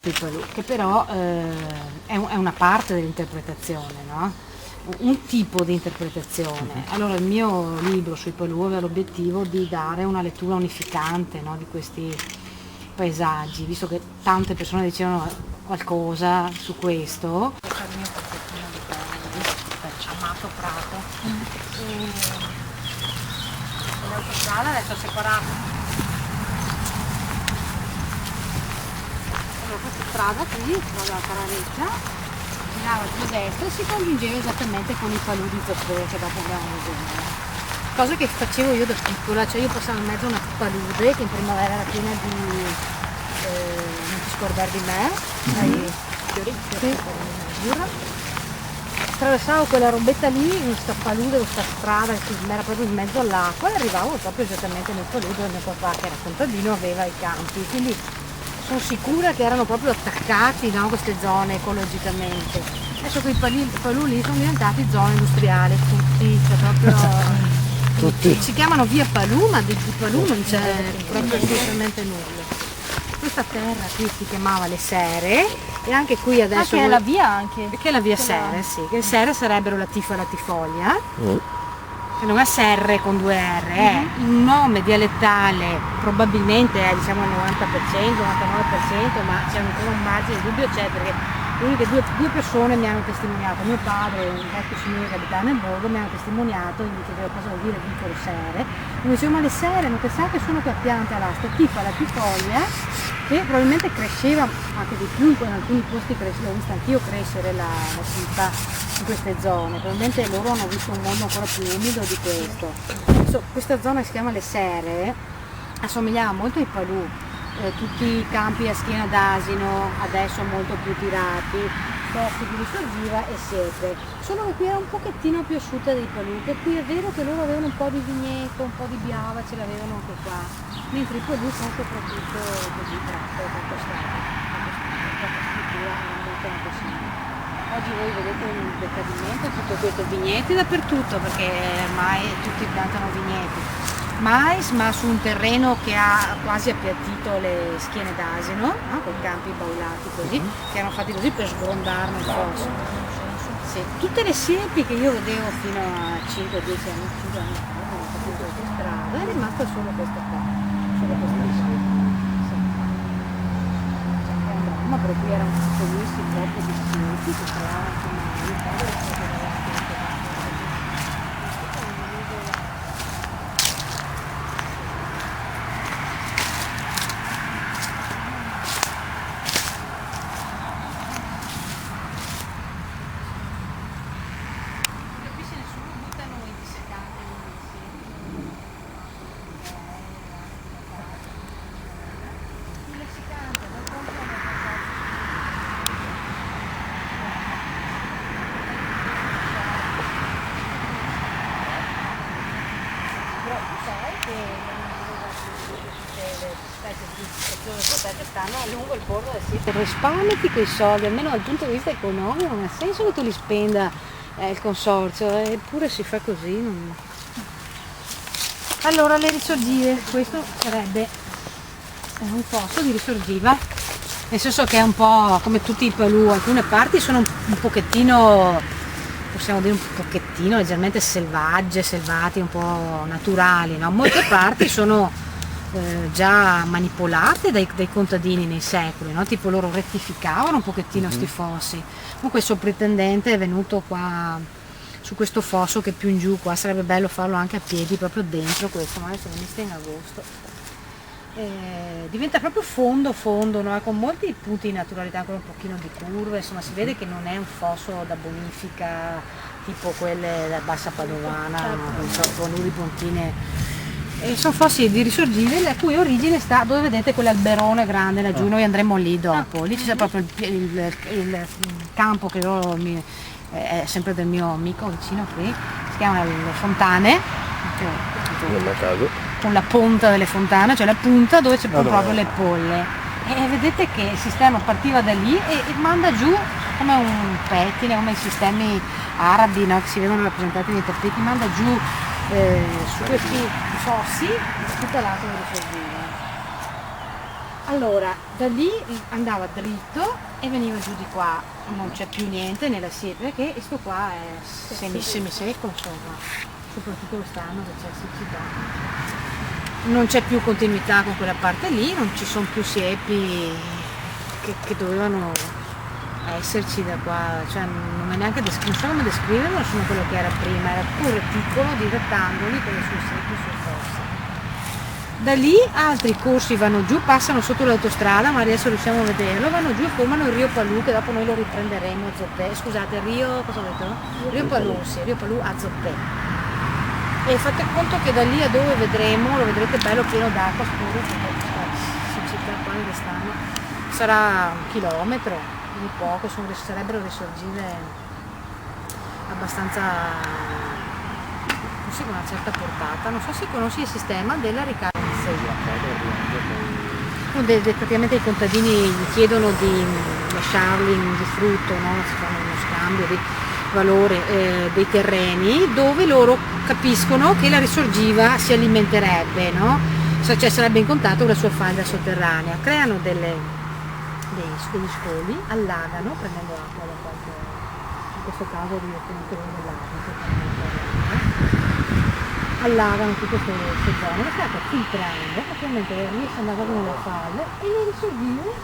che però è una parte dell'interpretazione, no? Un tipo di interpretazione. Allora il mio libro sui Palù aveva l'obiettivo di dare una lettura unificante, no, di questi paesaggi, visto che tante persone dicevano qualcosa su questo. Questo è il mio pezzettino di terra, Amato Prato. L'autostrada adesso è separata. Questa strada qui, strada Parareggia, girava giù a destra e si congiungeva esattamente con i Palù di Zoppore che dopo abbiamo vedere. Cosa che facevo io da piccola, cioè io passavo in mezzo a una palude che in primavera era piena di non ti scordare di me, dai fiori di burra. Attraversavo quella robetta lì, in questa palude, questa strada che era proprio in mezzo all'acqua e arrivavo proprio esattamente nel palude dove mio papà, che era contadino, aveva i campi. Quindi sono sicura che erano proprio attaccati, no, queste zone ecologicamente. Adesso quei Palù lì sono diventati zone industriali, tutti, cioè proprio tutti. Si chiamano via Palù, ma di Palù non c'è proprio assolutamente nulla. Questa terra qui si chiamava Le Sere e anche qui adesso... che è la via anche? Che è la via Sere, sì. Che le Sere sarebbero la Tifa e la Tifoglia. Che non è Serre con due R, è un nome dialettale, probabilmente è diciamo il 90%, 99%, ma c'è ancora un margine di dubbio, c'è perché le uniche due persone mi hanno testimoniato, mio padre e un vecchio signore che abitava nel borgo mi hanno testimoniato, gli chiedevo cosa vuol dire Vicolo Sere, e mi dicevo ma le Sere non pensate sono che piante là, sta Tifa, la Tifoglia, che probabilmente cresceva anche di più, in alcuni posti l'ho vista anch'io crescere la Tifa in queste zone, probabilmente loro hanno visto un mondo ancora più umido di questo. Adesso, questa zona che si chiama Le Sere assomigliava molto ai Palù, tutti i campi a schiena d'asino, adesso molto più tirati, posti di risorgiva e siepe, solo che qui era un pochettino più asciutta dei Palù, per cui è vero che loro avevano un po' di vigneto, un po' di biava, ce l'avevano anche qua, mentre i Palù sono soprattutto così tratto, molto strati, molto struttura, molto impossibile. Oggi voi vedete il decadimento, tutto questo vigneti dappertutto, perché ormai tutti piantano vigneti. Mais, ma su un terreno che ha quasi appiattito le schiene d'asino, no? Con campi baulati così, che erano fatti così per sgrondarne il fosso. Sì. Tutte le siepi che io vedevo fino a 5-10 anni, 5 anni fa, non ho fatto questa strada, è rimasta solo questa qua, solo questa siepe. Sì. Ma per cui erano bellissimi blocchi di siepi che tra l'altro mio padre è stato stanno a lungo il bordo del sito. Risparmiati quei soldi, almeno dal punto di vista economico, non ha senso che tu li spenda il consorzio, eppure si fa così. Non... Allora le risorgive, questo sarebbe un fosso di risorgiva, nel senso che è un po' come tutti i Palù, alcune parti sono un pochettino, possiamo dire un pochettino leggermente selvati, un po' naturali, no? Molte parti sono già manipolate dai contadini nei secoli, no? Tipo loro rettificavano un pochettino sti fossi. Comunque il soprintendente è venuto qua su questo fosso che più in giù, qua sarebbe bello farlo anche a piedi proprio dentro questo, ma adesso inizia in agosto. Diventa proprio fondo, no? Con molti punti di naturalità, ancora un pochino di curve, insomma si vede che non è un fosso da bonifica tipo quelle da Bassa Padovana, no? Con nudi pontine. E sono fossi di risorgive la cui origine sta dove vedete quell'alberone grande laggiù, noi andremo lì dopo, lì c'è proprio il campo che loro è sempre del mio amico vicino qui, si chiama Le Fontane, con la punta delle fontane, cioè la punta dove c'è proprio le polle, e vedete che il sistema partiva da lì e manda giù come un pettine, come i sistemi arabi, no? Che si vedono rappresentati nei tappeti, manda giù su questi fossi tutta l'acqua di risorgiva. Allora, da lì andava dritto e veniva giù di qua, non c'è più niente nella siepe, perché questo qua è semisecco, insomma, soprattutto quest'anno che c'è siccità. Non c'è più continuità con quella parte lì, non ci sono più siepi che dovevano esserci da qua, cioè non è neanche non so come descriverlo, non sono quello che era prima, era tutto un reticolo di rettangoli con le sue siepi sul fosse. Da lì altri corsi vanno giù, passano sotto l'autostrada, ma adesso riusciamo a vederlo, vanno giù e formano il Rio Palù, che dopo noi lo riprenderemo a Zoppè, scusate, cosa ho detto? Rio Palù, sì, Rio Palù a Zoppè. E fate conto che da lì a dove vedremo, lo vedrete bello pieno d'acqua scuro, perché questa siccità qua di quest'anno sarà 1 chilometro, di poco, sarebbero risorgive abbastanza con una certa portata. Non so se conosci il sistema della ricarica. Praticamente i contadini gli chiedono di lasciarli in usufrutto, no? Si fanno uno scambio di valore dei terreni dove loro capiscono che la risorgiva si alimenterebbe, no? Cioè sarebbe in contatto con la sua falda sotterranea, creano degli scoli, allagano prendendo acqua da qualche, in questo caso direttamente dell'acqua, allagano tutte queste zone, le state filtrando, praticamente riescono ad andare nelle falle e le risorgive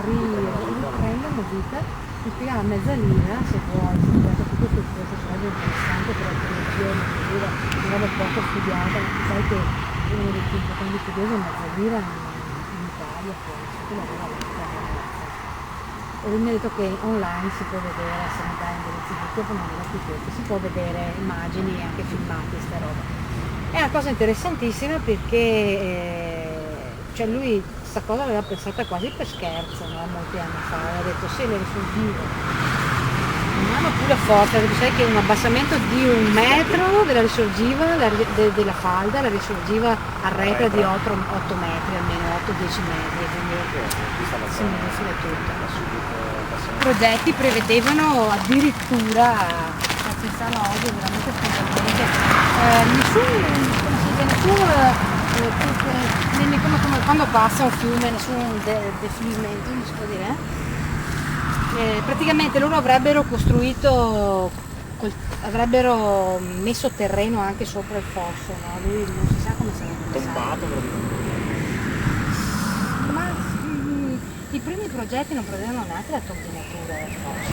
riprendono vita. Mi spiegava a mezza linea, se vuoi, tutto questo sarebbe interessante per la televisione, una roba poco studiata, sai che uno dei più importanti studiosi è mezza lira in Italia, forse, che lavora all'interno. E lui mi ha detto che online si può vedere, se mi dà indirizzi di dopo non era più questo, si può vedere immagini e anche filmati, sta roba. È una cosa interessantissima perché cioè lui questa cosa l'aveva pensata quasi per scherzo, no? Molti anni fa, aveva detto se le risorgive non hanno più la forza, perché sai che un abbassamento di 1 metro della risorgiva, della falda, la risorgiva arretra di 8 metri, almeno 8-10 metri, quindi si modifica tutto. I progetti prevedevano addirittura, pensare oggi è veramente spontaneamente, come quando passa un fiume, nessun defluimento, non si può dire. Praticamente loro avrebbero costruito, avrebbero messo terreno anche sopra il fosso, no? Lui non si sa come sarebbe pensato. Ma i primi progetti non prevedevano neanche la tombinatura del fosso.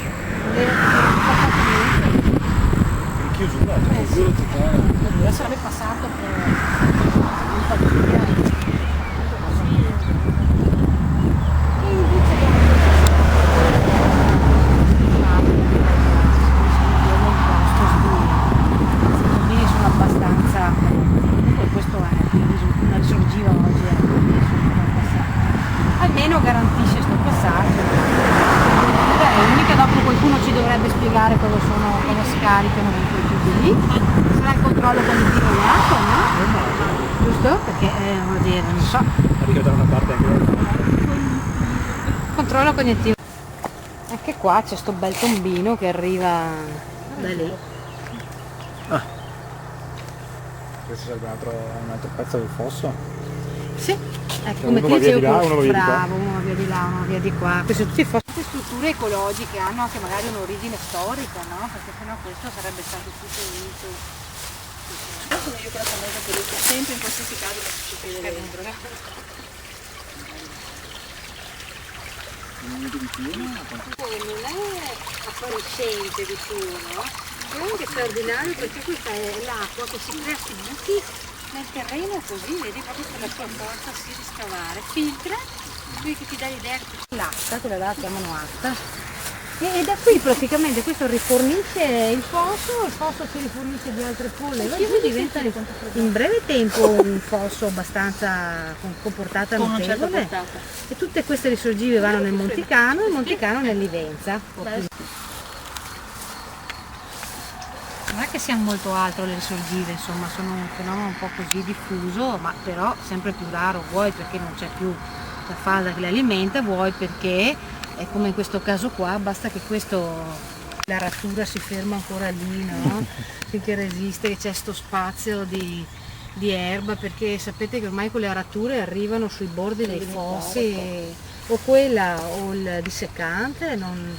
In chiusura, sì. Sarebbe passato per un famiglia. Almeno garantisce questo passaggio. Mica dopo qualcuno ci dovrebbe spiegare cosa si caricano quei tubi lì. Sarà il controllo cognitivo di acqua, no? Giusto? Perché vuol dire, non so. Arriva da una parte anche dall'altra. Controllo cognitivo. Anche qua c'è sto bel tombino che arriva da lì. Questo sarebbe un altro pezzo del fosso? Sì, ecco, come ti dicevo, bravo, uno via di là, uno via di qua. Queste tutte strutture ecologiche hanno anche magari un'origine storica, no? Perché sennò questo sarebbe stato tutto unito. Sono io quella famosa che dico sempre in qualsiasi caso la succede dentro. Non è appariscente di suo, no? È anche straordinario perché questa è l'acqua che si crea sui buchi nel terreno così, vedi proprio per la sua forza si riscavare, filtra, qui che ti dà l'idea l'acqua, quella là la chiamano acqua, e da qui praticamente questo rifornisce il fosso si rifornisce di altre folle, e diventa in breve tempo un fosso abbastanza con portata notevole, e tutte queste risorgive vanno nel Monticano e il Monticano nell'Ivenza. Non è che siano molto altro le risorgive, insomma, sono un fenomeno un po' così diffuso, ma però sempre più raro, vuoi perché non c'è più la falda che le alimenta, vuoi perché, è come in questo caso qua, basta che la rattura si ferma ancora lì, no? Finché resiste, che c'è sto spazio di di erba, perché sapete che ormai con le arature arrivano sui bordi dei fossi o quella o il disseccante, non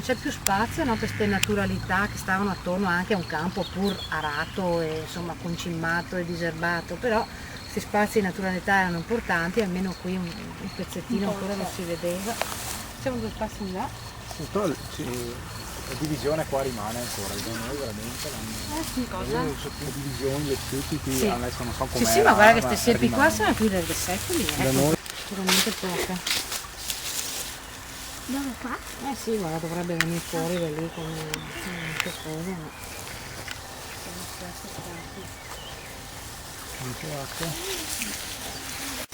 c'è più spazio, no, per queste naturalità che stavano attorno anche a un campo pur arato e insomma concimmato e diserbato, però questi spazi di naturalità erano importanti, almeno qui un pezzettino ancora non si vedeva. Facciamo due passi in là. Però la divisione qua rimane ancora, da noi veramente le divisioni, le siepi qui Sì. adesso non so com'è. Sì, ma guarda che queste siepi qua sono più dei secoli, Da noi veramente poche. Dove qua? Eh sì, guarda, dovrebbe venire fuori da lì con queste cose, no?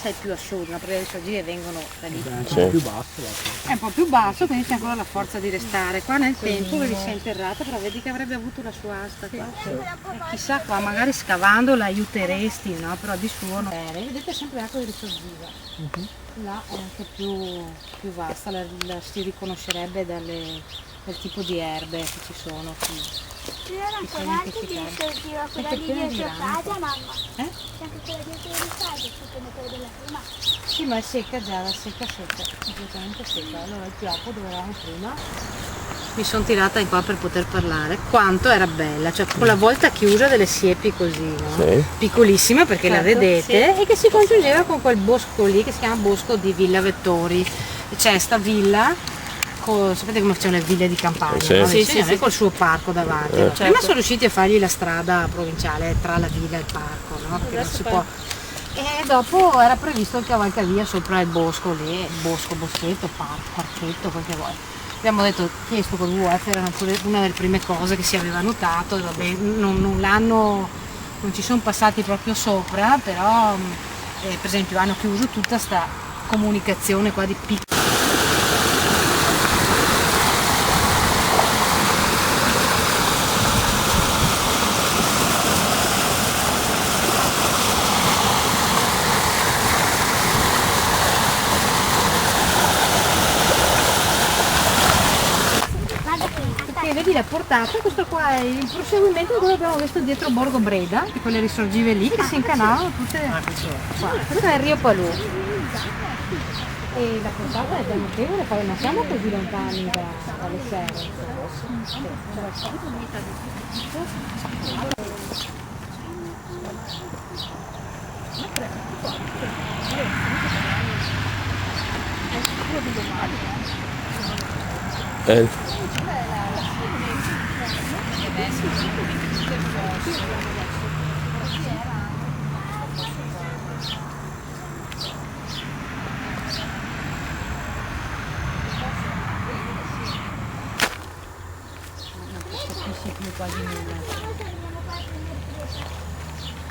Sei più assurdo, perché le sorgine vengono da lì. è più basso. È un po' più basso, quindi c'è ancora la forza di restare. Qua nel tempo che si è interrata, però vedi che avrebbe avuto la sua asta qua. Chissà qua, magari scavando la aiuteresti, no? Però di suo non era. Vedete sempre acqua di risorgiva. Là è anche più vasta, si riconoscerebbe dal tipo di erbe che ci sono qui. C'era ancora anche di risorgiva, quella lì dietro casa, mamma. C'è anche quella dietro di casa, come quella della prima. Sì, ma è secca già, la secca, completamente secca. Allora il pioppo dove eravamo prima. Mi sono tirata in qua per poter parlare. Quanto era bella, cioè con la volta chiusa delle siepi così, no? Sì. Piccolissima perché la vedete, e che si congiungeva con quel bosco lì che si chiama Bosco di Villa Vettori. C'è sta villa, sapete come facevano le ville di campagna, Sì. no? Sì, Sì, col suo parco davanti. No? Prima sono riusciti a fargli la strada provinciale tra la villa e il parco, no? Perché non si può. E dopo era previsto il cavalcavia sopra il bosco lì, boschetto, parchetto, quel che vuoi. Abbiamo detto, chiesto col WWF, era una delle prime cose che si aveva notato, e vabbè, non ci sono passati proprio sopra, però per esempio hanno chiuso tutta sta comunicazione qua di piccoli. Vedi la portata, questo qua è il proseguimento di quello che abbiamo visto dietro Borgo Breda, che quelle risorgive lì che si incanavano tutte qua. Questo è il Rio Palù. E la portata è già notevole, poi non siamo così lontani dalle serre.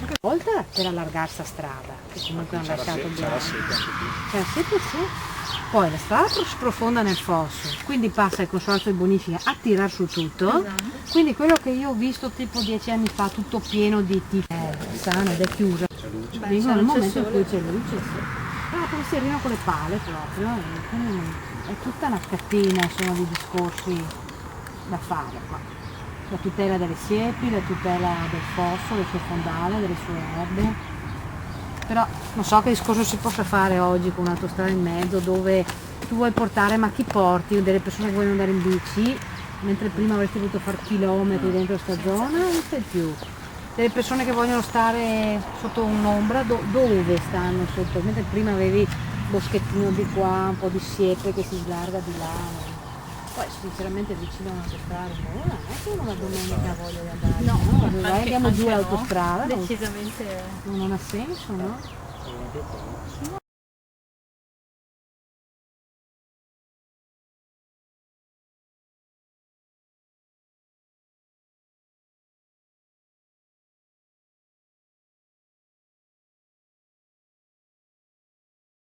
Una volta per allargare sta strada, che comunque hanno lasciato C'è bene. la siepe anche qui. C'è sempre sì. Poi la strada sprofonda nel fosso, quindi passa il consorzio di bonifica a tirar su tutto. Quindi quello che io ho visto tipo 10 anni fa, tutto pieno di tipo sana ed è chiusa. Vengono nel momento in cui c'è luce. Però come si arrivano con le pale proprio, quindi è tutta una catena insomma, di discorsi da fare qua. La tutela delle siepi, la tutela del fosso, del suo fondale, delle sue erbe. Però non so che discorso si possa fare oggi con un'autostrada in mezzo dove tu vuoi portare, ma chi porti? Delle persone che vogliono andare in bici, mentre prima avresti voluto fare chilometri dentro questa zona, non sei più. Delle persone che vogliono stare sotto un'ombra, dove stanno sotto? Mentre prima avevi boschettino di qua, un po' di siepe che si slarga di là. Poi sinceramente vicino all'autostrada, non è che una domenica voglio di andare, no? Andiamo giù all'autostrada, Decisamente. non ha senso, no?